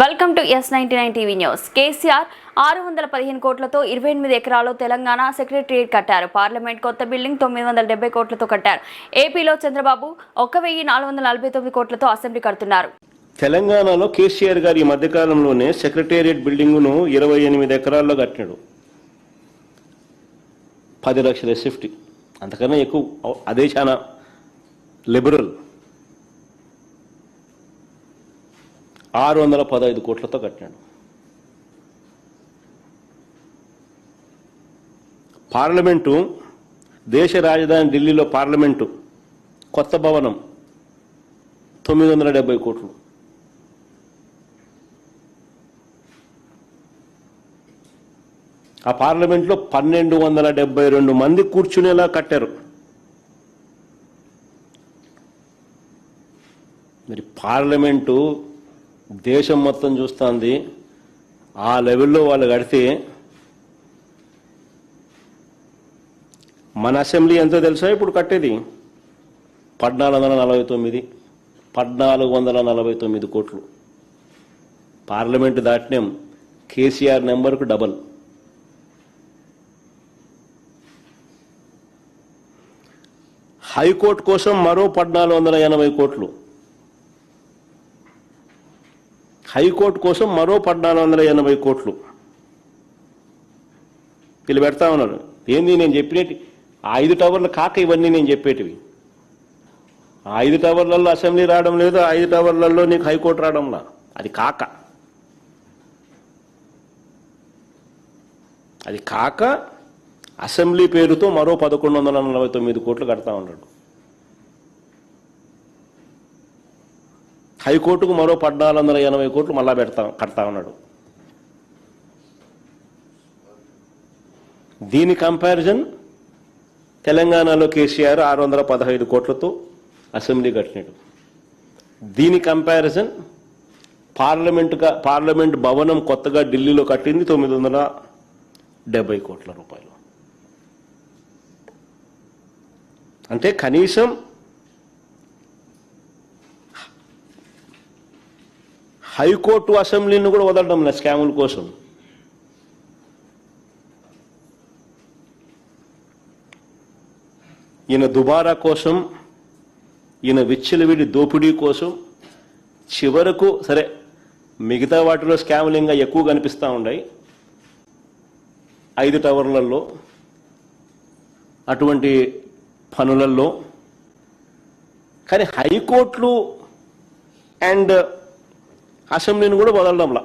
Welcome to S99 TV news. KCR 615 కోట్లతో 28 ఎకరాల్లో Telangana secretariat కట్టారు. పార్లమెంట్ కొత్త బిల్డింగ్ 970 కోట్లతో కట్టారు. ఏపీలో చంద్రబాబు 1449 కోట్లతో అసెంబ్లీ కడుతున్నారు. తెలంగాణలో కేసీఆర్ గారు ఈ మధ్యకాలంలోనే సెక్రటేరియట్ బిల్డింగ్ను 28 ఎకరాల్లో కట్టినాడు. 10 లక్షల ఎస్ఎఫ్టీ, అంతకన్నా ఎక్కువ. అదే చాలా లిబరల్. 615 కోట్లతో కట్టినాడు. పార్లమెంటు, దేశ రాజధాని ఢిల్లీలో పార్లమెంటు కొత్త భవనం 970 కోట్లు. ఆ పార్లమెంట్లో 1272 మంది కూర్చునేలా కట్టారు. మరి పార్లమెంటు దేశం మొత్తం చూస్తుంది. ఆ లెవెల్లో వాళ్ళు కడితే మన అసెంబ్లీ ఎంతో తెలుసా ఇప్పుడు కట్టేది? 1449 కోట్లు. పార్లమెంటు దాటినాం. కేసీఆర్ నెంబర్కు డబల్. హైకోర్టు కోసం మరో 1480 కోట్లు. హైకోర్టు కోసం మరో 1480 కోట్లు వీళ్ళు పెడతా ఉన్నారు. ఏంది నేను చెప్పినట్టు 5 టవర్లు కాక ఇవన్నీ నేను చెప్పేటివి. 5 టవర్లలో అసెంబ్లీ రావడం లేదు, 5 టవర్లలో నీకు హైకోర్టు రావడంలా. అది కాక అసెంబ్లీ పేరుతో మరో 1149 కోట్లు కడతా ఉన్నాడు. హైకోర్టుకు మరో 1480 కోట్లు మళ్ళా కడతా ఉన్నాడు. దీని కంపారిజన్ తెలంగాణలో కేసీఆర్ 615 కోట్లతో అసెంబ్లీ కట్టినాడు. దీని కంపారిజన్ పార్లమెంట్ భవనం కొత్తగా ఢిల్లీలో కట్టింది 970 కోట్ల రూపాయలు. అంటే కనీసం హైకోర్టు అసెంబ్లీని కూడా వదలడం లేదు స్కాముల కోసం. ఈయన దుబారా కోసం, ఈయన విచ్చలవిడి దోపిడీ కోసం చివరకు సరే మిగతా వాటిలో స్కాములు ఇంకా ఎక్కువ కనిపిస్తూ ఉన్నాయి 5 టవర్లలో, అటువంటి పనులలో. కానీ హైకోర్టులు అండ్ అసెంబ్లీని కూడా వదలడంలా.